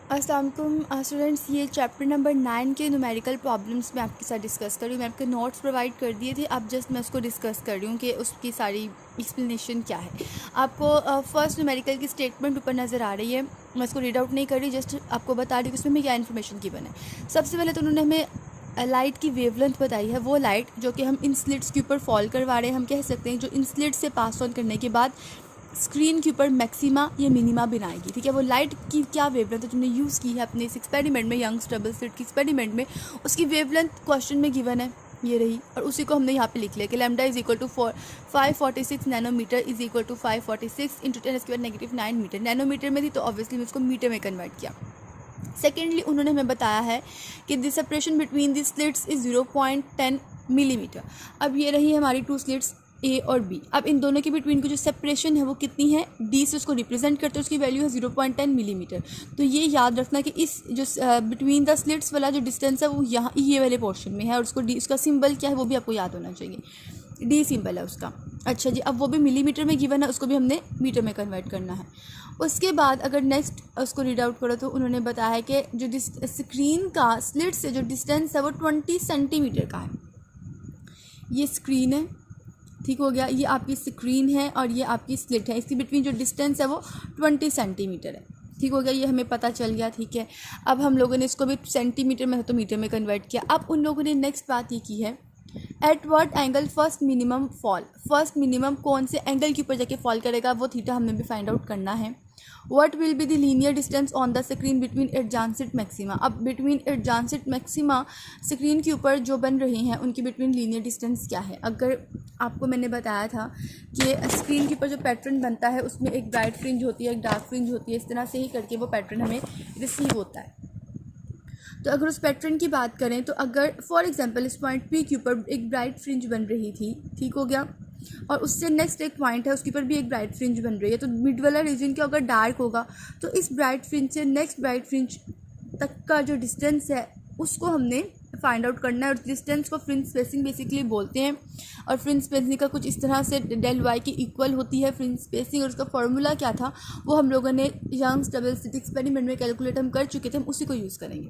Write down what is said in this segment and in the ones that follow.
अस्सलाम वालेकुम स्टूडेंट्स, ये चैप्टर नंबर 9 के न्यूमेरिकल प्रॉब्लम्स मैं आपके साथ डिस्कस कर रही हूँ। मैं आपके नोट्स प्रोवाइड कर दिए थे, अब जस्ट मैं उसको डिस्कस कर रही हूँ कि उसकी सारी एक्सप्लेनेशन क्या है। आपको फर्स्ट न्यूमेरिकल की स्टेटमेंट ऊपर नज़र आ रही है, मैं उसको रीड आउट नहीं कर रही, जस्ट आपको बता रही हूँ कि उसमें क्या इन्फॉर्मेशन गिवन है। सबसे पहले तो उन्होंने हमें लाइट की वेवलेंथ बताई है, वो लाइट जो कि हम इन स्लिट्स के ऊपर फॉल करवा रहे हैं, हम कह सकते हैं जो इन स्लिट्स से पास ऑन करने के बाद स्क्रीन के ऊपर मैक्सिमा या मिनिमा बनाएगी। ठीक है, वो लाइट की क्या वेवलेंथ है तुमने यूज़ की है अपने इस एक्सपेरिमेंट में, यंग्स डबल स्लिट के एक्सपेरिमेंट में, उसकी वेवलेंथ क्वेश्चन में गिवन है, ये रही। और उसी को हमने यहाँ पे लिख लिया कि lambda is equal to 546 nanometre is equal to 546 into 10⁻⁹ metre. Nanometre में थी तो ऑब्वियसली मैं उसको मीटर में कन्वर्ट किया। सेकेंडली उन्होंने हमें बताया है कि the separation between the slits is 0.10 millimetre. अब ये रही हमारी टू स्लिट्स ए और बी। अब इन दोनों के बिटवीन की जो सेपरेशन है वो कितनी है, डी से उसको रिप्रेजेंट करते हैं, उसकी वैल्यू है 0.10 मिलीमीटर। तो ये याद रखना कि इस जो बिटवीन द स्लिट्स वाला जो डिस्टेंस है वो यहाँ ये वाले पोर्शन में है, और उसको डी, उसका सिंबल क्या है वो भी आपको याद होना चाहिए, डी सिंबल है उसका। अच्छा जी, अब वो भी मिलीमीटर में गिवन है, उसको भी हमने मीटर में कन्वर्ट करना है। उसके बाद अगर नेक्स्ट उसको रीड आउट करो तो उन्होंने बताया है कि जो स्क्रीन का स्लिट से जो डिस्टेंस है वो 20 सेंटीमीटर का है। ये स्क्रीन है, ठीक हो गया, ये आपकी स्क्रीन है और ये आपकी स्लिट है, इसके बिटवीन जो डिस्टेंस है वो 20 सेंटीमीटर है। ठीक हो गया, ये हमें पता चल गया। ठीक है, अब हम लोगों ने इसको भी सेंटीमीटर में तो मीटर में कन्वर्ट किया। अब उन लोगों ने नेक्स्ट बात ये की है, at what angle first minimum fall, first minimum कौन से एंगल के ऊपर जाके फॉल करेगा वो थीटा हमें भी फाइंड आउट करना है। What will be the linear distance on the screen between adjacent maxima. अब बिटवीन एडजांसेड मैक्सिमा स्क्रीन के ऊपर जो बन रहे हैं उनके बिटवीन लीनियर डिस्टेंस क्या है। अगर आपको मैंने बताया था कि स्क्रीन के ऊपर जो पैटर्न बनता है उसमें एक ब्राइट फ्रिंज होती है, एक डार्क फ्रिंज होती है, इस तरह से ही करके वो पैटर्न हमें रिसीव होता है। तो अगर उस पैटर्न की बात करें तो अगर फॉर एग्जांपल इस पॉइंट पी के ऊपर एक ब्राइट फ्रिंज बन रही थी, ठीक हो गया, और उससे नेक्स्ट एक पॉइंट है उसके ऊपर भी एक ब्राइट फ्रिंज बन रही है, तो मिड वाला रीजन क्या अगर डार्क होगा तो इस ब्राइट फ्रिंज से नेक्स्ट ब्राइट फ्रिंज तक का जो डिस्टेंस है उसको हमने फाइंड आउट करना है। और डिस्टेंस को फ्रिंज स्पेसिंग बेसिकली बोलते हैं, और फ्रिंज स्पेसिंग का कुछ इस तरह से डेल वाई की इक्वल होती है फ्रिंज स्पेसिंग, और उसका फॉर्मूला क्या था वो हम लोगों ने यंग्स डबल स्लिट एक्सपेरिमेंट में कैलकुलेट हम कर चुके थे, हम उसी को यूज़ करेंगे।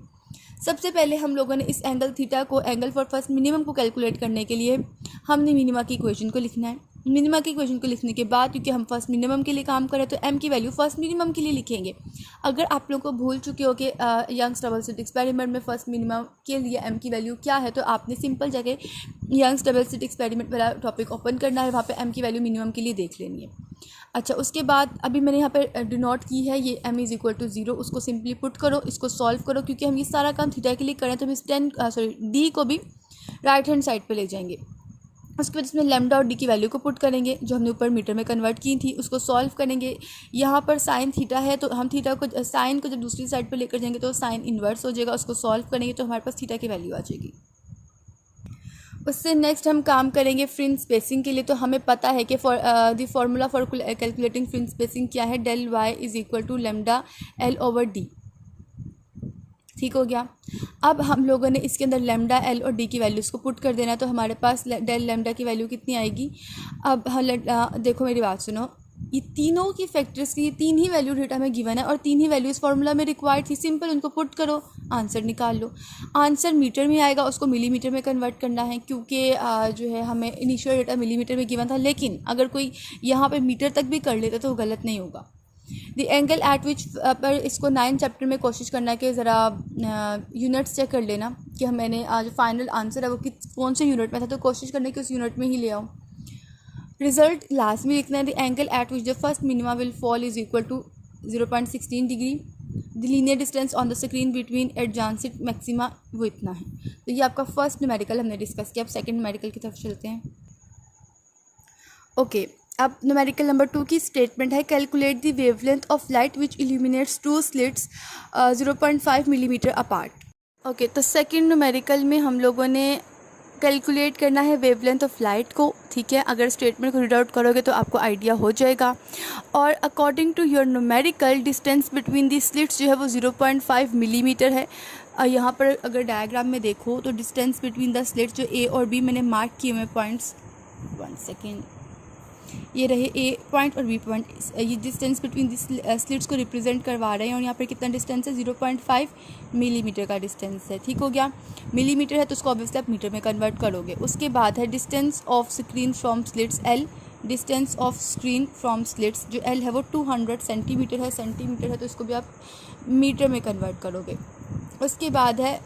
सबसे पहले हम लोगों ने इस एंगल थीटा को, एंगल फॉर फर्स्ट मिनिमम को कैलकुलेट करने के लिए हमने मिनिमा की इक्वेशन को लिखना है। मिनिमा की इक्वेशन को लिखने के बाद क्योंकि हम फर्स्ट मिनिमम के लिए काम करें तो एम की वैल्यू फर्स्ट मिनिमम के लिए लिखेंगे। अगर आप लोगों को भूल चुके हो कि यंग्स डबल स्लिट एक्सपेरिमेंट में फर्स्ट मिनिमम के लिए एम की वैल्यू क्या है, तो आपने सिंपल जगह यंग्स डबल स्लिट एक्सपेरिमेंट वाला टॉपिक ओपन करना है, वहाँ पे एम की वैल्यू मिनिमम के लिए देख लेनी है। अच्छा, उसके बाद अभी मैंने यहाँ पे डिनोट की है ये m इज़ इक्वल टू 0, उसको सिंपली पुट करो, इसको सॉल्व करो, क्योंकि हम ये सारा काम थीटा के लिए करें तो हम इस डी को भी राइट हैंड साइड पे ले जाएंगे। उसके बाद इसमें लैम्डा और डी की वैल्यू को पुट करेंगे जो हमने ऊपर मीटर में कन्वर्ट की थी, उसको सॉल्व करेंगे। यहाँ पर साइन थीटा है तो हम थीटा को, साइन को जब दूसरी साइड पर लेकर जाएंगे तो साइन इन्वर्स हो जाएगा, उसको सॉल्व करेंगे तो हमारे पास थीटा की वैल्यू आ जाएगी। उससे नेक्स्ट हम काम करेंगे फ्रिंज स्पेसिंग के लिए। तो हमें पता है कि the formula for calculating fringe spacing क्या है, del Y is equal to lambda L over D. ठीक हो गया, अब हम लोगों ने इसके अंदर लैम्डा एल और डी की वैल्यूज़ को पुट कर देना है, तो हमारे पास डेल लैम्डा की वैल्यू कितनी आएगी। अब देखो मेरी बात सुनो, ये तीनों की फैक्टर्स की तीन ही वैल्यू डेटा में गिवन है और तीन ही वैल्यू इस फार्मूला में रिक्वायर्ड थी, सिंपल उनको पुट करो, आंसर निकाल लो। आंसर मीटर में आएगा, उसको मिलीमीटर में कन्वर्ट करना है क्योंकि जो है हमें इनिशियल डेटा मिलीमीटर में गिवन था, लेकिन अगर कोई यहाँ पे मीटर तक भी कर लेता तो गलत नहीं होगा। द एंगल एट विच, पर इसको 9 चैप्टर में कोशिश करना है कि ज़रा यूनिट्स चेक कर लेना कि मैंने आज फाइनल आंसर है वो कौन से यूनिट में था, तो कोशिश करने की उस यूनिट में ही ले आओ। रिजल्ट लास्ट में लिखना है, the angle at which the first minima will fall is equal to 0.16 degree, the linear distance on the screen between adjacent maxima वो इतना है। तो ये आपका फर्स्ट न्यूमेरिकल हमने डिस्कस किया। अब सेकंड न्यूमेरिकल की तरफ चलते हैं। ओके, अब न्यूमेरिकल नंबर 2 की स्टेटमेंट है, calculate the wavelength of light which illuminates two slits 0.5 millimetre apart. Okay, तो सेकंड न्यूमेरिकल में हम लोगों ने कैलकुलेट करना है वेवलेंथ ऑफ लाइट को। ठीक है, अगर स्टेटमेंट को रीड आउट करोगे तो आपको आइडिया हो जाएगा। और according to your numerical distance between the slits जो है वो 0.5 मिलीमीटर है। यहाँ पर अगर डायग्राम में देखो तो डिस्टेंस बिटवीन द स्लिट्स जो ए और बी मैंने मार्क किए हुए पॉइंट्स, 1 सेकेंड, ये रहे ए पॉइंट और बी पॉइंट, ये डिस्टेंस बिटवीन दिस स्लिट्स को रिप्रेजेंट करवा रहे हैं। और यहाँ पर कितना डिस्टेंस है, 0.5 मिलीमीटर का डिस्टेंस है। ठीक हो गया, मिलीमीटर है तो उसको ऑब्वियसली आप मीटर में कन्वर्ट करोगे। उसके बाद है distance of screen from slits L, distance of screen from slits जो एल है वो 200 सेंटीमीटर है, सेंटीमीटर है तो इसको भी आप मीटर में कन्वर्ट करोगे। उसके बाद है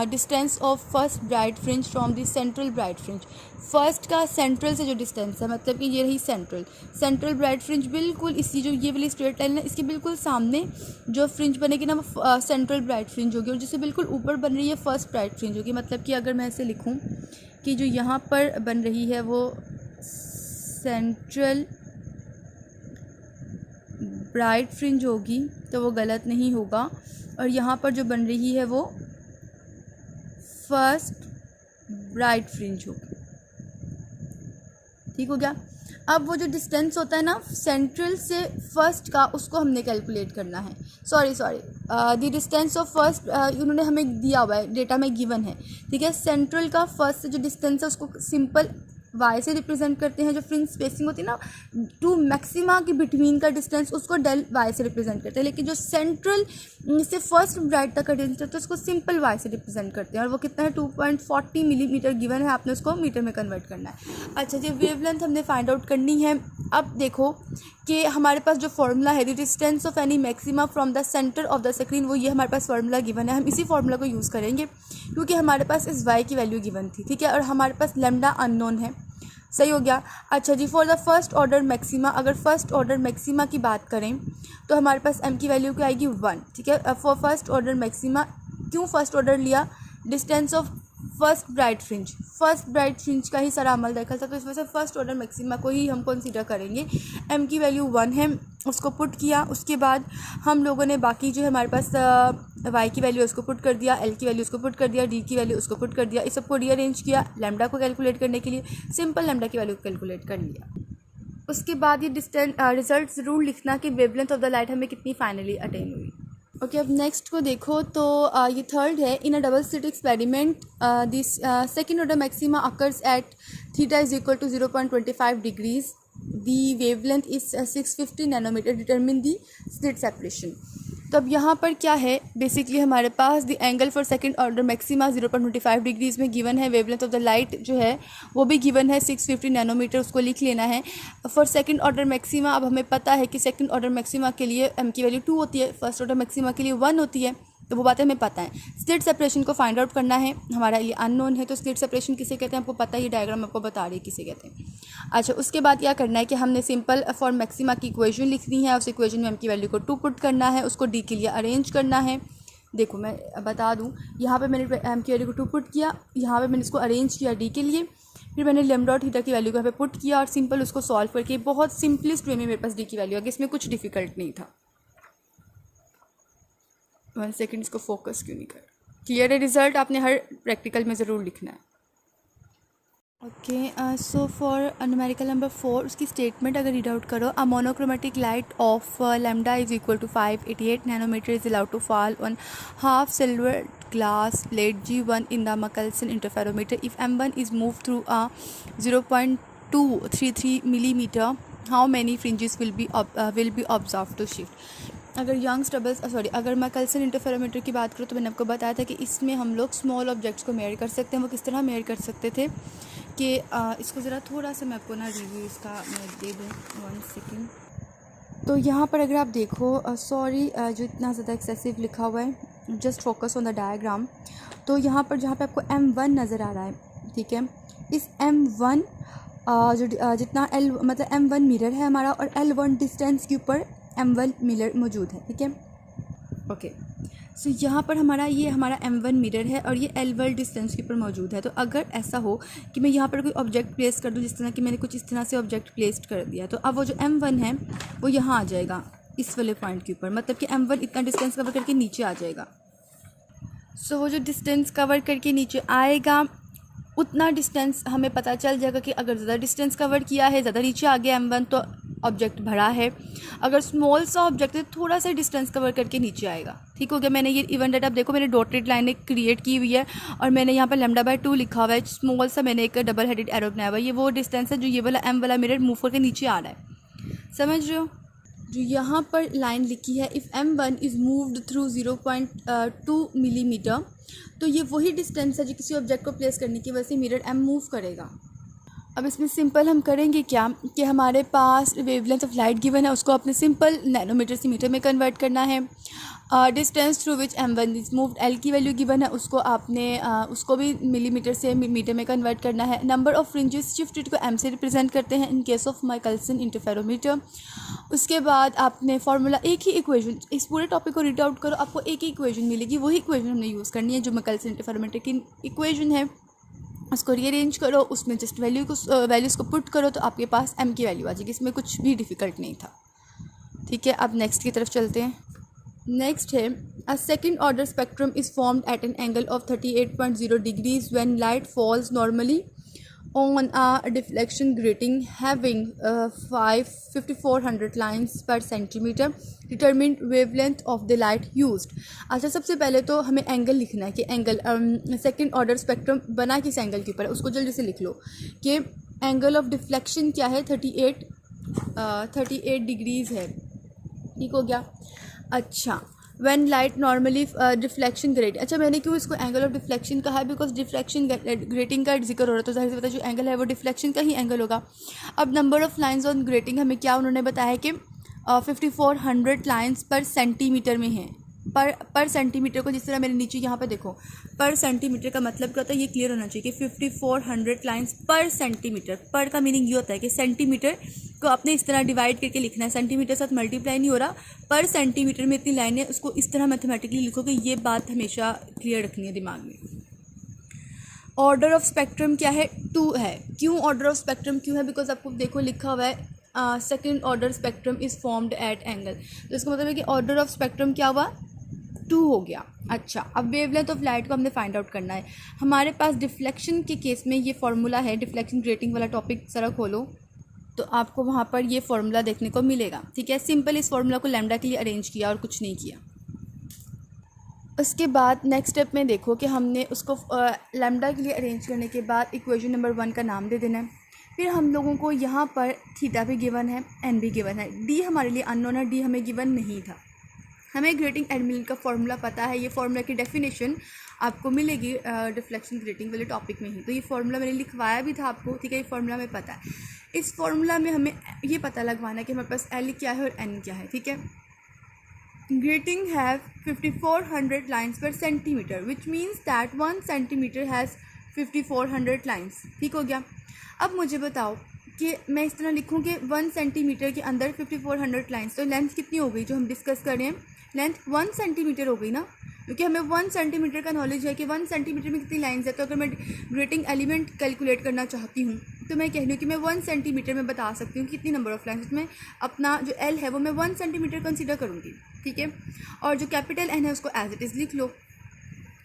distance of first bright fringe from the central bright fringe, first का सेंट्रल से जो डिस्टेंस है, मतलब कि ये रही सेंट्रल ब्राइट फ्रिंज बिल्कुल इसी जो ये वाली स्ट्रेट लाइन है इसके बिल्कुल सामने जो फ्रिंज बनेगी ना वो सेंट्रल ब्राइट फ्रिंज होगी, और जिससे बिल्कुल ऊपर बन रही है फर्स्ट ब्राइट फ्रिंज होगी। मतलब कि अगर मैं ऐसे लिखूँ कि जो यहाँ पर बन रही है वो सेंट्रल ब्राइट फ्रिंज होगी तो वो गलत नहीं होगा, और यहाँ पर जो बन रही है वो फर्स्ट ब्राइट फ्रिंज होगी। ठीक हो गया। अब वो जो डिस्टेंस होता है ना सेंट्रल से फर्स्ट का, उसको हमने कैलकुलेट करना है। Sorry the distance of first उन्होंने हमें दिया हुआ है, डेटा में गिवन है। ठीक है, सेंट्रल का फर्स्ट से जो डिस्टेंस है उसको सिंपल वाई से रिप्रेजेंट करते हैं। जो फ्रिंज स्पेसिंग होती है ना टू मैक्सिमा के बिटवीन का डिस्टेंस उसको डेल वाई से रिप्रेजेंट करते हैं, लेकिन जो सेंट्रल से फर्स्ट ब्राइट तक का डिस्टेंस है तो उसको सिंपल वाई से रिप्रेजेंट करते हैं। और वो कितना है, 2.40 मिलीमीटर गिवन है, आपने उसको मीटर में कन्वर्ट करना है। अच्छा जी, वेवलेंथ हमने फाइंड आउट करनी है। अब देखो कि हमारे पास जो फार्मूला है the distance of any maxima from the centre of the screen, वो ये हमारे पास फार्मूला गिवन है। हम इसी फार्मूला को यूज़ करेंगे क्योंकि हमारे पास इस वाई की वैल्यू गिवन थी। ठीक है, और हमारे पास लैम्डा अननोन है। सही हो गया। अच्छा जी, for the first order maxima, अगर फर्स्ट ऑर्डर मैक्सिमा की बात करें तो हमारे पास m की वैल्यू क्या आएगी 1। ठीक है, फॉर फर्स्ट ऑर्डर मैक्सिमा, क्यों फर्स्ट ऑर्डर लिया, distance of first bright fringe का ही सारा अमल देखा था, तो इस वजह से फर्स्ट ऑर्डर मैक्सिमा को ही हम कंसीडर करेंगे। m की वैल्यू 1 है, उसको पुट किया। उसके बाद हम लोगों ने बाकी जो है हमारे पास y की वैल्यू उसको पुट कर दिया, l की वैल्यू उसको पुट कर दिया, d की वैल्यू उसको पुट कर दिया। इस सबको रीअरेंज किया लैम्डा को कैलकुलेट करने के लिए, सिंपल लैम्डा की वैल्यू कैलकुलेट कर लिया। उसके बाद ये रिजल्ट ज़रूर लिखना कि वेवलेंथ ऑफ द लाइट हमें कितनी फाइनली अटेन हुई। ओके, अब नेक्स्ट को देखो तो ये थर्ड है। In a double slit experiment this second order maxima occurs at theta is equal to 0.25 degrees, the wavelength is 650 nanometre, determine the slit separation. तो अब यहाँ पर क्या है, बेसिकली हमारे पास the angle for second order maxima 0.25 degrees में given है। वेवलेंथ ऑफ द लाइट जो है वो भी गिवन है 650 नैनोमीटर, उसको लिख लेना है। फॉर सेकंड ऑर्डर मैक्सिमा अब हमें पता है कि सेकंड ऑर्डर मैक्सिमा के लिए m की वैल्यू 2 होती है, फर्स्ट ऑर्डर मैक्सिमा के लिए 1 होती है, तो वो बातें हमें पता है। स्लिट सेपरेशन को फाइंड आउट करना है, हमारा ये अननोन है, तो स्लिट सेपरेशन किसे कहते हैं आपको पता है, ये डायग्राम आपको बता रही है किसे कहते हैं। अच्छा, उसके बाद क्या करना है कि हमने सिंपल फॉर मैक्सिमा की इक्वेशन लिखनी है। उस इक्वेशन में m की वैल्यू को 2 पुट करना है, उसको d के लिए अरेंज करना है। देखो मैं बता दूँ, यहाँ पर मैंने m की वैल्यू को 2 पुट किया, यहाँ पर मैंने इसको अरेंज किया d के लिए, फिर मैंने लैम्डा और थीटा की वैल्यू को यहाँ पे पुट किया और सिंपल उसको सॉल्व करके बहुत सिंपलेस्ट वे में मेरे पास d की वैल्यू आ गई, इसमें कुछ डिफिकल्ट नहीं था। 1 सेकेंड, इसको फोकस क्यों नहीं कर, क्लियर है रिजल्ट, आपने हर प्रैक्टिकल में ज़रूर लिखना है। Okay, so for numerical number 4 उसकी स्टेटमेंट अगर रीड आउट करो, a monochromatic light of lambda is equal to 588 nanometre is allowed to fall on half silver glass plate G1 in the Michelson interferometer. If M1 is moved through a 0.233 millimeter, how many fringes will be observed to shift? अगर मैकल्सन interferometer की बात करूँ तो मैंने आपको बताया था कि इसमें हम लोग स्मॉल ऑब्जेक्ट्स को मेयर कर सकते हैं। वो किस तरह मेयर कर सकते थे कि इसको ज़रा थोड़ा सा मैं आपको ना रिव्यू इसका मैं दे दूँ, 1 सेकेंड। तो यहाँ पर अगर आप देखो, सॉरी जो इतना ज़्यादा एक्सेसिव लिखा हुआ है, just focus on the diagram. तो यहाँ पर जहाँ पे आपको M1 नज़र आ रहा है, ठीक है, इस M1 जो जितना L मतलब M1 मिरर है हमारा और L1 डिस्टेंस के ऊपर M1 मिरर मौजूद है, ठीक है। ओके, सो यहाँ पर हमारा M1 मिरर है और ये L1 डिस्टेंस के ऊपर मौजूद है। तो अगर ऐसा हो कि मैं यहाँ पर कोई ऑब्जेक्ट प्लेस कर दूँ, जिस तरह कि मैंने कुछ इस तरह से ऑब्जेक्ट प्लेस कर दिया, तो अब वो जो M1 है वो यहाँ आ जाएगा इस वाले पॉइंट के ऊपर, मतलब कि M1 इतना डिस्टेंस कवर करके नीचे आ जाएगा। सो वो जो डिस्टेंस कवर करके नीचे आएगा उतना डिस्टेंस हमें पता चल जाएगा कि अगर ज़्यादा डिस्टेंस कवर किया है, ज़्यादा नीचे आ गया M1, तो ऑब्जेक्ट बड़ा है, अगर स्मॉल सा ऑब्जेक्ट है थोड़ा सा डिस्टेंस कवर करके नीचे आएगा। ठीक हो गया। मैंने ये इवन डेट आप देखो मैंने डॉटेड लाइन एक क्रिएट की हुई है और मैंने यहाँ पर λ/2 लिखा हुआ है, स्मॉल सा मैंने एक डबल हेडेड एरो बनाया हुआ है। ये वो डिस्टेंस है जो ये वाला m वाला मिरर मूव करके नीचे आ रहा है, समझ रहे हो। जो यहाँ पर लाइन लिखी है, if m1 is moved through 0.2 millimetre, तो ये वही डिस्टेंस है जो किसी ऑब्जेक्ट को प्लेस करने की वजह से मिरर m मूव करेगा। अब इसमें सिंपल हम करेंगे क्या कि हमारे पास वेवलेंथ ऑफ लाइट गिवन है, उसको अपने सिंपल नैनोमीटर से मीटर में कन्वर्ट करना है। Distance through which m1 is moved, l की वैल्यू गिवन है, उसको आपने उसको भी मिलीमीटर से मीटर में कन्वर्ट करना है। नंबर ऑफ फ्रिंजेस शिफ्टेड को m से रिप्रेजेंट करते हैं in case of Michelson interferometer. उसके बाद आपने फार्मूला एक ही इक्वेशन, इस पूरे टॉपिक को रीड आउट करो, आपको एक ही इक्वेशन मिलेगी, वही इक्वेशन हमने यूज़ करनी है जो माइकलसन इंटरफेरोमीटर की इक्वेशन है। उसको रीअरेंज करो, उसमें जस्ट वैल्यूज़ को पुट करो तो आपके पास m की वैल्यू आ जाएगी। इसमें कुछ भी डिफ़िकल्ट नहीं था। ठीक है, अब नेक्स्ट की तरफ चलते हैं। नेक्स्ट है a second order spectrum is formed at an angle of 38.0 degrees when light falls normally on a deflection grating having 5400 lines per centimeter determined wavelength of the light used। अच्छा, सबसे पहले तो हमें एंगल लिखना है कि angle second order spectrum बना किस एंगल के ऊपर है, उसको जल्दी से लिख लो कि एंगल ऑफ डिफ्लेक्शन क्या है, 38 डिग्रीज़ है। ठीक हो गया। अच्छा, when light normally deflection great, अच्छा मैंने क्यों इसको एंगल ऑफ डिफ्लेक्शन कहा है, बिकॉज डिफ्लेक्शन ग्रेटिंग का जिक्र हो रहा है तो जाहिर सी बात है जो एंगल है वो डिफ्लेक्शन का ही एंगल होगा। अब number of lines on grating हमें क्या उन्होंने बताया कि 5400 लाइंस पर सेंटीमीटर में है। पर सेंटीमीटर को जिस तरह मेरे नीचे यहाँ पर देखो, पर सेंटीमीटर का मतलब क्या होता है, ये क्लियर होना चाहिए कि 5400 लाइंस पर सेंटीमीटर। पर का मीनिंग ये होता है कि सेंटीमीटर को आपने इस तरह डिवाइड करके लिखना है, सेंटीमीटर साथ मल्टीप्लाई नहीं हो रहा, पर सेंटीमीटर में इतनी लाइनें, उसको इस तरह मैथमेटिकली लिखोगे। ये बात हमेशा क्लियर रखनी है दिमाग में। ऑर्डर ऑफ स्पेक्ट्रम क्या है, 2 है। क्यों ऑर्डर ऑफ स्पेक्ट्रम क्यों है, बिकॉज आपको देखो लिखा हुआ है second order spectrum is formed at angle, तो इसका मतलब है कि ऑर्डर ऑफ स्पेक्ट्रम क्या हुआ, 2 हो गया। अच्छा, अब वेवलेंथ ऑफ लाइट को हमने फाइंड आउट करना है। हमारे पास डिफ्लेक्शन के केस में ये फार्मूला है, डिफ्लेक्शन ग्रेटिंग वाला टॉपिक ज़रा खोलो तो आपको वहाँ पर ये फार्मूला देखने को मिलेगा। ठीक है, सिंपल इस फार्मूला को लैम्डा के लिए अरेंज किया और कुछ नहीं किया। उसके बाद नेक्स्ट स्टेप में देखो कि हमने उसको लैम्डा के लिए अरेंज करने के बाद इक्वेशन नंबर 1 का नाम दे देना है। फिर हम लोगों को यहाँ पर थीटा भी गिवन है, एन भी गिवन है, डी हमारे लिए अननोन है, डी हमें गिवन नहीं था। हमें ग्रेटिंग एंड मिलन का फॉर्मूला पता है, ये फार्मूला की डेफिनेशन आपको मिलेगी डिफ्लेक्शन ग्रेटिंग वाले टॉपिक में ही। तो ये फार्मूला मैंने लिखवाया भी था आपको, ठीक है, ये फार्मूला हमें पता है। इस फार्मूला में हमें ये पता लगवाना है कि हमारे पास एल क्या है और एन क्या है। ठीक है, grating have 5400 lines per centimetre which means that 1 centimetre has 5400 lines. ठीक हो गया। अब मुझे बताओ कि मैं इस तरह लिखूँ कि 1 सेंटीमीटर के अंदर 5400 लाइन्स, तो लेंथ कितनी हो गई जो हम डिस्कस कर रहे हैं, लेंथ 1 सेंटीमीटर हो गई ना, क्योंकि हमें 1 सेंटीमीटर का नॉलेज है कि 1 सेंटीमीटर में कितनी लाइन्स है। तो अगर मैं ग्रेटिंग एलिमेंट कैलकुलेट करना चाहती हूँ तो मैं कह रही हूँ कि मैं 1 सेंटीमीटर में बता सकती हूँ कितनी नंबर ऑफ लाइन्स, उसमें अपना जो एल है वो मैं 1 सेंटीमीटर कंसीडर करूँगी। ठीक है, और जो कैपिटल एन है उसको एज इट इज़ लिख लो।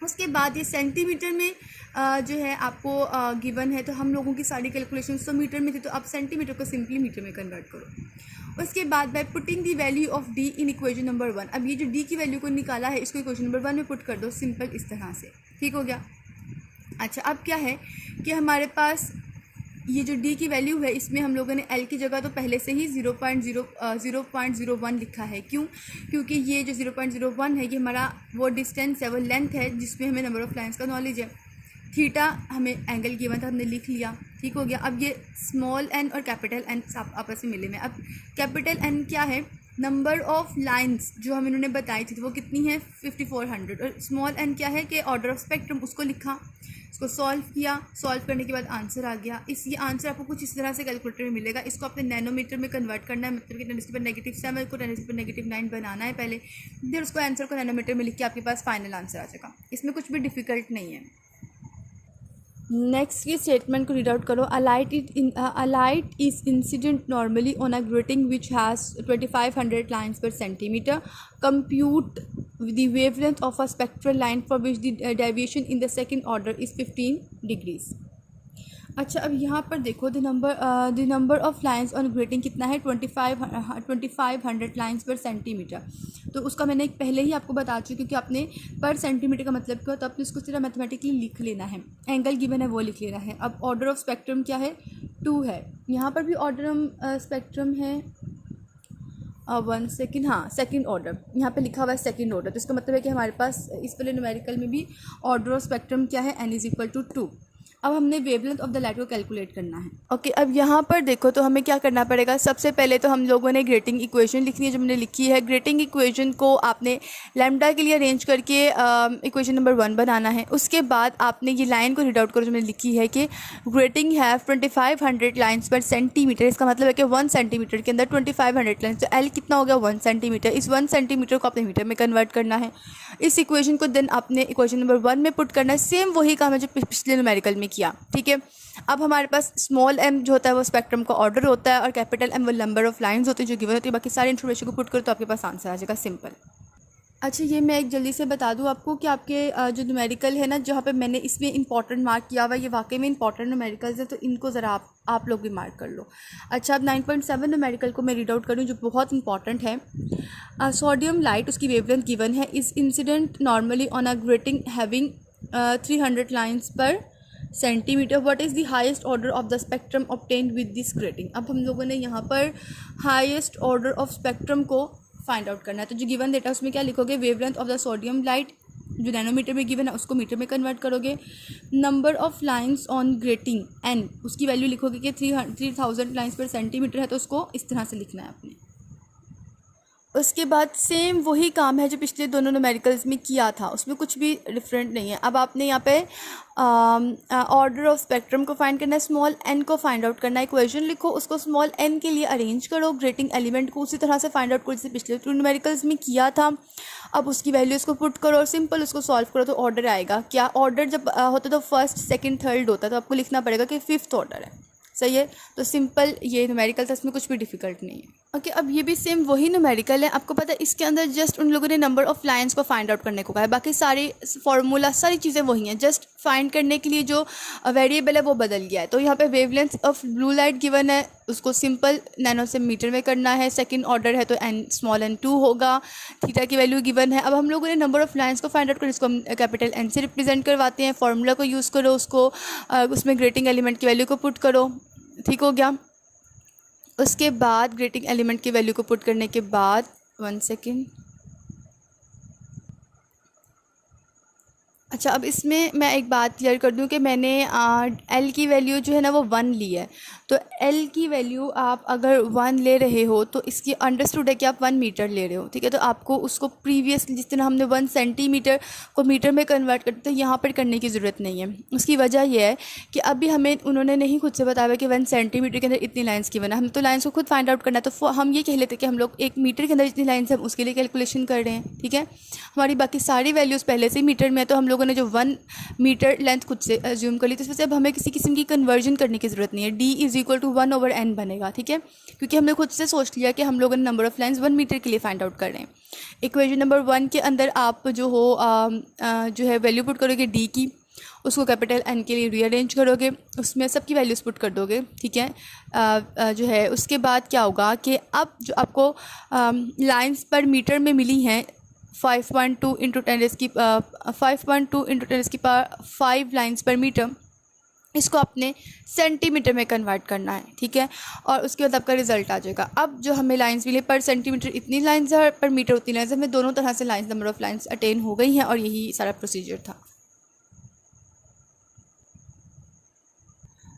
उसके बाद ये सेंटीमीटर में जो है आपको गिवन है, तो हम लोगों की सारी कैलकुलेशन तो मीटर में थी, तो आप सेंटीमीटर को सिंपली मीटर में कन्वर्ट करो। उसके बाद by putting the value of D in equation number 1, अब ये जो डी की वैल्यू को निकाला है इसको इक्वेशन नंबर 1 में पुट कर दो, सिंपल इस तरह से। ठीक हो गया। अच्छा, अब क्या है कि हमारे पास ये जो डी की वैल्यू है इसमें हम लोगों ने एल की जगह तो पहले से ही 0.01 लिखा है। क्यों, क्योंकि ये जो 0.01 है ये हमारा वो डिस्टेंस है, वो लेंथ है जिसमें हमें नंबर ऑफ लाइन्स का नॉलेज है। थीटा हमें एंगल गिवन था, हमने लिख लिया। ठीक हो गया। अब ये स्मॉल एन और कैपिटल एन आपस में मिले में, अब कैपिटल एन क्या है, नंबर ऑफ लाइन्स जो हम इन्होंने बताई थी तो वो कितनी है 5400, और स्मॉल एन क्या है कि ऑर्डर ऑफ स्पेक्ट्रम, उसको लिखा, इसको सॉल्व किया, सॉल्व करने के बाद आंसर आ गया। ये आंसर आपको कुछ इस तरह से कैलकुलेटर में मिलेगा। इसको अपने नैनोमीटर में कन्वर्ट करना है, मतलब कि 10⁻⁷ को 10⁻⁹ बनाना है पहले, फिर उसको आंसर को नैनोमीटर में लिख के आपके पास फाइनल आंसर आ जाएगा। इसमें कुछ भी डिफ़िकल्ट नहीं है। नेक्स्ट की स्टेटमेंट को रीड आउट करो। A light is incident normally on a grating which has 2500 lines per centimetre. Compute the wavelength of a spectral line for which the deviation in the second order is 15 degrees। अच्छा, अब यहाँ पर देखो the number of lines on grating कितना है, 2500 lines पर centimetre. तो उसका मैंने एक पहले ही आपको बता चुकी, क्योंकि आपने पर सेंटीमीटर का मतलब क्या होता है, आपने उसको सिर्फ मैथमेटिकली लिख लेना है, एंगल गिवन है वो लिख लेना है। अब ऑर्डर ऑफ स्पेक्ट्रम क्या है, 2 है। यहाँ पर भी ऑर्डर स्पेक्ट्रम है 1 सेकेंड, हाँ सेकंड ऑर्डर, यहाँ पे लिखा हुआ है सेकंड ऑर्डर। तो इसका मतलब है कि हमारे पास इस वाले न्यूमेरिकल में भी ऑर्डर ऑफ स्पेक्ट्रम क्या है, n=2। अब हमने वेवलेंथ ऑफ द लाइट को कैलकुलेट करना है। ओके, अब यहाँ पर देखो तो हमें क्या करना पड़ेगा, सबसे पहले तो हम लोगों ने ग्रेटिंग इक्वेशन लिखनी है जो हमने लिखी है। ग्रेटिंग इक्वेशन को आपने लैम्डा के लिए अरेंज करके इक्वेशन नंबर 1 बनाना है। उसके बाद आपने ये लाइन को रीड आउट करो जो मैंने लिखी है कि grating have 2500 lines per centimetre. इसका मतलब है कि 1 सेंटीमीटर के अंदर 2500 लाइन्स, तो एल कितना हो गया, 1 सेंटीमीटर। इस 1 सेंटीमीटर को आपने मीटर में कन्वर्ट करना है। इस इक्वेशन को देन आपने इक्वेशन नंबर 1 में पुट करना है। सेम वही काम है जो पिछले न्यूमेरिकल में किया, ठीक है। अब हमारे पास स्मॉल m जो होता है वो स्पेक्ट्रम का ऑर्डर होता है, और कैपिटल M वो नंबर ऑफ लाइंस होती है जो गिवन होती है। बाकी सारी इन्फॉर्मेशन को पुट करो तो आपके पास आंसर आ जाएगा, सिंपल। अच्छा, ये मैं एक जल्दी से बता दूं आपको कि आपके जो न्यूमेरिकल है ना, जहाँ पे मैंने इसमें इंपॉर्टेंट मार्क किया हुआ है, ये वाकई में इंपॉर्टेंट न्यूमेरिकल्स है, तो इनको ज़रा आप लोग भी मार्क कर लो। अच्छा, अब 9.7 न्यूमेरिकल को मैं रीड आउट करूँ जो बहुत इंपॉर्टेंट है। सोडियम लाइट, उसकी वेवलेंथ गिवन है, is incident normally on a grating having 300 lines per centimetre. What is the highest order of the spectrum obtained with this grating. अब हम लोगों ने यहाँ पर हाईएस्ट ऑर्डर ऑफ स्पेक्ट्रम को फाइंड आउट करना है। तो जो गिवन डेटा उसमें क्या लिखोगे, wavelength of the sodium light जो नैनोमीटर में गिवन है उसको मीटर में कन्वर्ट करोगे। Number of lines on grating N, उसकी वैल्यू लिखोगे कि 3000 लाइंस पर सेंटीमीटर है, तो उसको इस तरह से लिखना है आपने। उसके बाद सेम वही काम है जो पिछले दोनों न्यूमेरिकल्स में किया था, उसमें कुछ भी डिफरेंट नहीं है। अब आपने यहाँ पे ऑर्डर ऑफ स्पेक्ट्रम को फाइंड करना है, स्मॉल n को फाइंड आउट करना है। इक्वेशन लिखो, उसको स्मॉल n के लिए अरेंज करो, ग्रेटिंग एलिमेंट को उसी तरह से फाइंड आउट करो जैसे पिछले 2 न्यूमेरिकल्स में किया था। अब उसकी वैल्यूज़ को पुट करो और सिंपल उसको सॉल्व करो तो ऑर्डर आएगा। क्या ऑर्डर जब होता तो फर्स्ट सेकंड थर्ड होता, तो आपको लिखना पड़ेगा कि 5th ऑर्डर है, सही है। तो सिंपल ये न्यूमेरिकल था, इसमें कुछ भी डिफिकल्ट नहीं है। ओके, अब ये भी सेम वही न्यूमेरिकल है। आपको पता है इसके अंदर जस्ट उन लोगों ने नंबर ऑफ़ लाइंस को फाइंड आउट करने को कहा है, बाकी सारी फार्मूला सारी चीज़ें वही हैं, जस्ट फाइंड करने के लिए जो वेरिएबल है वो बदल गया है। तो यहाँ पे wavelength of blue light given है, उसको सिंपल नैनो से मीटर में करना है। सेकंड ऑर्डर है तो स्मॉल n2 होगा, थीटा की वैल्यू गिवन है। अब हम लोगों ने नंबर ऑफ़ लाइंस को फाइंड आउट कर, इसको हम कैपिटल N से रिप्रेजेंट करवाते हैं। फार्मूला को यूज़ करो, उसको उसमें ग्रेटिंग एलिमेंट की वैल्यू को पुट करो, ठीक हो गया। उसके बाद ग्रेटिंग एलिमेंट की वैल्यू को पुट करने के बाद 1 सेकेंड। अच्छा, अब इसमें मैं एक बात क्लियर कर दूं कि मैंने L की वैल्यू जो है ना वो 1 ली है। तो L की वैल्यू आप अगर 1 ले रहे हो तो इसकी अंडरस्टूड है कि आप 1 मीटर ले रहे हो, ठीक है। तो आपको उसको प्रीवियस जिस तरह हमने 1 सेंटीमीटर को मीटर में कन्वर्ट करते तो यहाँ पर करने की ज़रूरत नहीं है। उसकी वजह यह है कि अभी हमें उन्होंने नहीं खुद से बताया कि 1 सेंटीमीटर के अंदर इतनी लाइन्स की बना, हम तो लाइन्स को खुद फाइंड आउट करना है। तो हम ये कह लेते कि हम लोग 1 मीटर के अंदर इतनी लाइन्स हम उसके लिए कैलकुलेशन कर रहे हैं, ठीक है। हमारी बाकी सारी वैल्यूज़ पहले से ही मीटर में है, तो हम लोगों ने जो 1 मीटर लेंथ खुद से अज्यूम कर ली, तो इसमें से अब हमें किसी किस्म की कन्वर्जन करने की ज़रूरत नहीं है। D=1/n बनेगा, ठीक है, क्योंकि हमने खुद से सोच लिया कि हम लोगों ने नंबर ऑफ़ लाइन्स 1 मीटर के लिए फाइंड आउट कर रहे हैं। इक्वेशन नंबर 1 के अंदर आप जो हो जो है वैल्यू पुट करोगे D की, उसको कैपिटल N के लिए रीअरेंज करोगे, उसमें सबकी वैल्यूज़ पुट कर दोगे, ठीक है। जो है उसके बाद क्या होगा कि अब जो आपको लाइन्स पर मीटर में मिली हैं 5.2 × 10⁵ लाइन्स पर मीटर, इसको आपने सेंटीमीटर में कन्वर्ट करना है, ठीक है। और उसके बाद आपका रिजल्ट आ जाएगा। अब जो हमें लाइंस मिले पर सेंटीमीटर इतनी लाइंस है, पर मीटर उतनी लाइंस है, हमें दोनों तरह से lines number of lines attain हो गई हैं, और यही सारा प्रोसीजर था।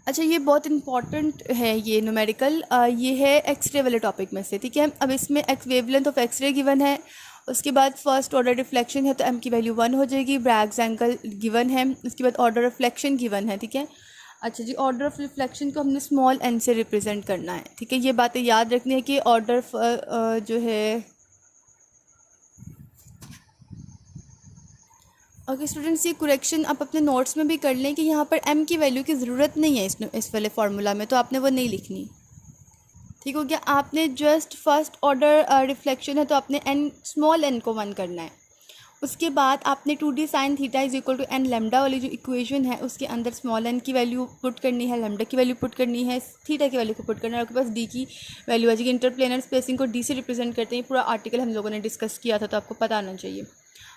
अच्छा, ये बहुत इंपॉर्टेंट है ये न्यूमेरिकल, ये है एक्सरे वाले टॉपिक में से, ठीक है। अब इसमें वेवलेंथ ऑफ एक्सरे गिवन है, उसके बाद फर्स्ट ऑर्डर रिफ्लेक्शन है तो m की वैल्यू 1 हो जाएगी, ब्रैग्स एंगल गिवन है, उसके बाद ऑर्डर रिफ्लेक्शन गिवन है, ठीक है। अच्छा जी, ऑर्डर ऑफ रिफ्लेक्शन को हमने स्मॉल n से रिप्रेजेंट करना है, ठीक है। ये बातें याद रखनी है कि ऑर्डर जो है ओके स्टूडेंट्स, ये करेक्शन आप अपने नोट्स में भी कर लें कि यहाँ पर m की वैल्यू की ज़रूरत नहीं है इस वाले फार्मूला में, तो आपने वो नहीं लिखनी, ठीक हो गया। आपने जस्ट फर्स्ट ऑर्डर रिफ्लेक्शन है तो आपने स्मॉल n को 1 करना है, उसके बाद आपने 2d sine theta is equal to N lambda वाली जो इक्वेशन है उसके अंदर स्मॉल एन की वैल्यू पुट करनी है, लेमडा की वैल्यू पुट करनी है, थीटा की वैल्यू को पुट करना है, और आपके पास डी की वैल्यू आ जाएगी। इंटरप्लेनर स्पेसिंग को डी से रिप्रेजेंट करते हैं। पूरा आर्टिकल हम लोगों ने डिस्कस किया था तो आपको पता आना चाहिए।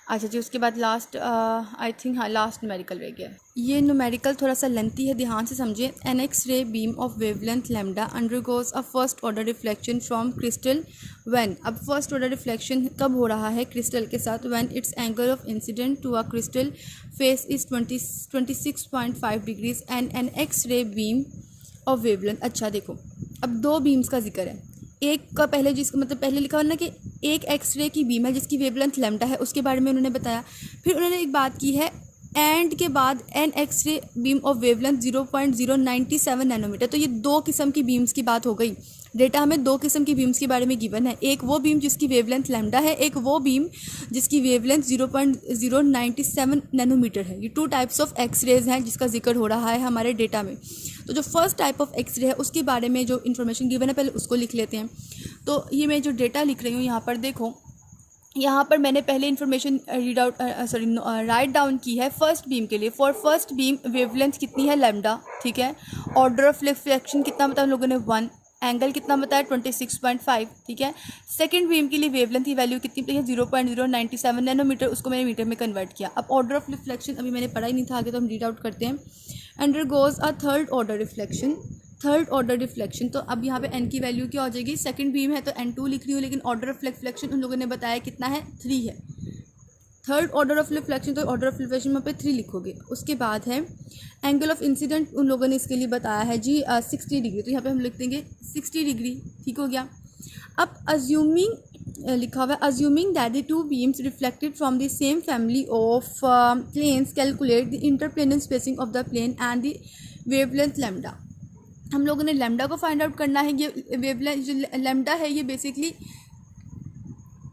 अच्छा जी, उसके बाद लास्ट आई थिंक हाँ लास्ट न्यूमेरिकल रह गया। ये न्यूमेरिकल थोड़ा सा लेंथी है, ध्यान से समझें। An X ray beam of wavelength lambda undergoes a first order reflection from crystal when. अब फर्स्ट ऑर्डर रिफ्लेक्शन कब हो रहा है क्रिस्टल के साथ? When its angle of incidence to a crystal face is 26.5 degrees and an X ray beam of wavelength. अच्छा देखो, अब दो बीम्स का जिक्र है। एक का पहले जिसका मतलब पहले लिखा हुआ ना कि एक एक्सरे की बीम है जिसकी वेवलेंथ लैम्डा है, उसके बारे में उन्होंने बताया। फिर उन्होंने एक बात की है एंड के बाद an X ray beam of wavelength 0.097 nanometre. तो ये दो किस्म की बीम्स की बात हो गई। डेटा हमें दो किस्म की बीम्स के बारे में गिवन है, एक वो बीम जिसकी वेवलेंथ लैम्डा है, एक वो बीम जिसकी वेवलेंथ 0.097 नैनोमीटर है। ये टू टाइप्स ऑफ एक्सरेज हैं जिसका जिक्र हो रहा है हमारे डेटा में। तो जो फर्स्ट टाइप ऑफ एक्सरे है उसके बारे में जो इन्फॉर्मेशन गिवन है पहले उसको लिख लेते हैं। तो ये मैं जो डेटा लिख रही हूँ यहाँ पर देखो, यहाँ पर मैंने पहले इन्फॉर्मेशन राइट डाउन की है फर्स्ट बीम के लिए। फॉर फर्स्ट बीम वेवलेंथ कितनी है? लैम्डा, ठीक है। ऑर्डर ऑफ रिफ्लेक्शन कितना बताया हम लोगों ने? 1। एंगल कितना बताया? 26.5, ठीक है। सेकंड बीम के लिए वेवलेंथ की वैल्यू कितनी बताई है? 0.097 नैनोमीटर। उसको मैंने मीटर में कन्वर्ट किया। अब ऑर्डर ऑफ रिफ्लेक्शन अभी मैंने पढ़ा ही नहीं था, आगे तो हम रीड आउट करते हैं। Undergoes a third order reflection, third order reflection. तो अब यहाँ पे एन की वैल्यू क्या हो जाएगी? सेकंड बीम है तो n2 लिख रही हूँ, लेकिन ऑर्डर ऑफ रिफ्लेक्शन उन लोगों ने बताया कितना है? 3 है। थर्ड ऑर्डर ऑफ रिफ्लेक्शन, तो ऑर्डर ऑफ रिफ्लेक्शन में पे 3 लिखोगे। उसके बाद है एंगल ऑफ इंसिडेंट, उन लोगों ने इसके लिए बताया है जी 60 डिग्री। तो यहाँ पे हम लिख देंगे 60 डिग्री, ठीक हो गया। अब अज्यूमिंग लिखा हुआ है assuming that the two beams reflected from the same family of planes calculate the interplanar spacing of the plane and the wavelength lambda. हम लोगों ने लैम्डा को फाइंड आउट करना है। ये वेवलेंथ जो लैम्डा है ये बेसिकली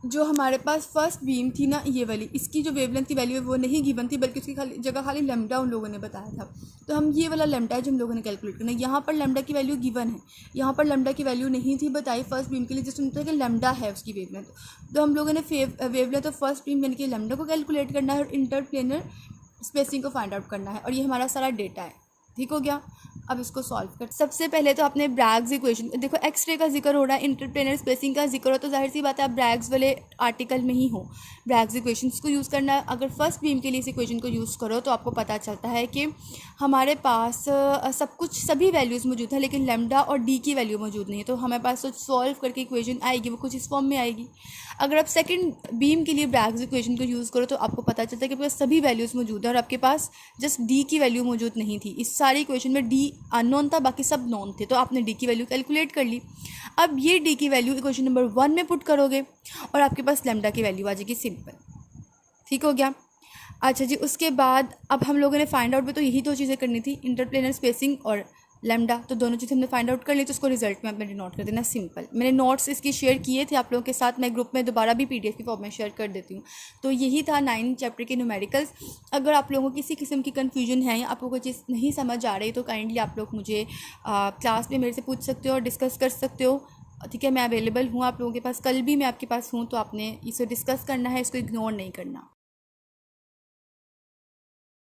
जो हमारे पास फर्स्ट बीम थी ना ये वाली, इसकी जो वेवलेंथ की वैल्यू है वो नहीं गिवन थी, बल्कि उसकी खाली लैम्डा उन लोगों ने बताया था। तो हम ये वाला लैम्डा है जो हम लोगों ने कैलकुलेट करना है। यहाँ पर लैम्डा की वैल्यू गिवन है, यहाँ पर लैम्डा की वैल्यू नहीं थी बताई फर्स्ट बीम के लिए, जिसमें मतलब कि लैम्डा है उसकी वेवलेंथ। तो हम लोगों ने वेवलेंथ ऑफ फर्स्ट बीम यानी कि लैम्डा को कैलकुलेट करना है और इंटरप्लेनर स्पेसिंग को फाइंड आउट करना है, और ये हमारा सारा डेटा है, ठीक हो गया। अब इसको सॉल्व कर, सबसे पहले तो आपने ब्रैग्स इक्वेशन देखो, एक्सरे का जिक्र हो रहा है, इंटरप्लेनर स्पेसिंग का जिक्र हो, तो जाहिर सी बात है आप ब्रैग्स वाले आर्टिकल में ही हो। ब्रैग्स इक्वेशंस को यूज़ करना है। अगर फर्स्ट बीम के लिए इस इक्वेशन को यूज़ करो तो आपको पता चलता है कि हमारे पास सब कुछ सभी वैल्यूज़ मौजूद है, लेकिन लैम्डा और डी की वैल्यू मौजूद नहीं है। तो हमारे पास जो सॉल्व करके इक्वेशन आएगी वो कुछ इस फॉर्म में आएगी। अगर आप सेकंड बीम के लिए ब्रैग्स इक्वेशन को यूज़ करो तो आपको पता चलता है कि आपके पास सभी वैल्यूज़ मौजूद है और आपके पास जस्ट डी की वैल्यू मौजूद नहीं थी। इस सारी इक्वेशन में डी अननोन था, बाकी सब नॉन थे, तो आपने डी की वैल्यू कैलकुलेट कर ली। अब ये डी की वैल्यू इक्वेशन नंबर 1 में पुट करोगे और आपके पास लैम्डा की वैल्यू आ जाएगी, सिंपल, ठीक हो गया। अच्छा जी, उसके बाद अब हम लोगों ने फाइंड आउट में तो यही दो चीज़ें करनी थी, इंटरप्लेनर स्पेसिंग और लैम्डा। तो दोनों चीज़ें हमने फाइंड आउट कर ली, तो उसको रिजल्ट में आपने नोट कर देना, सिंपल। मैंने नोट्स इसकी शेयर किए थे आप लोगों के साथ, मैं ग्रुप में दोबारा भी PDF की फॉर्म में शेयर कर देती हूँ। तो यही था 9 चैप्टर के न्यूमेरिकल्स। अगर आप लोगों को किसी किस्म की कन्फ्यूजन है या आपको कोई चीज़ नहीं समझ आ रही तो काइंडली आप लोग मुझे क्लास में मेरे से पूछ सकते हो और डिस्कस कर सकते हो, ठीक है। मैं अवेलेबल हूँ आप लोगों के पास, कल भी मैं आपके पास हूँ, तो आपने इसे डिस्कस करना है, इसको इग्नोर नहीं करना।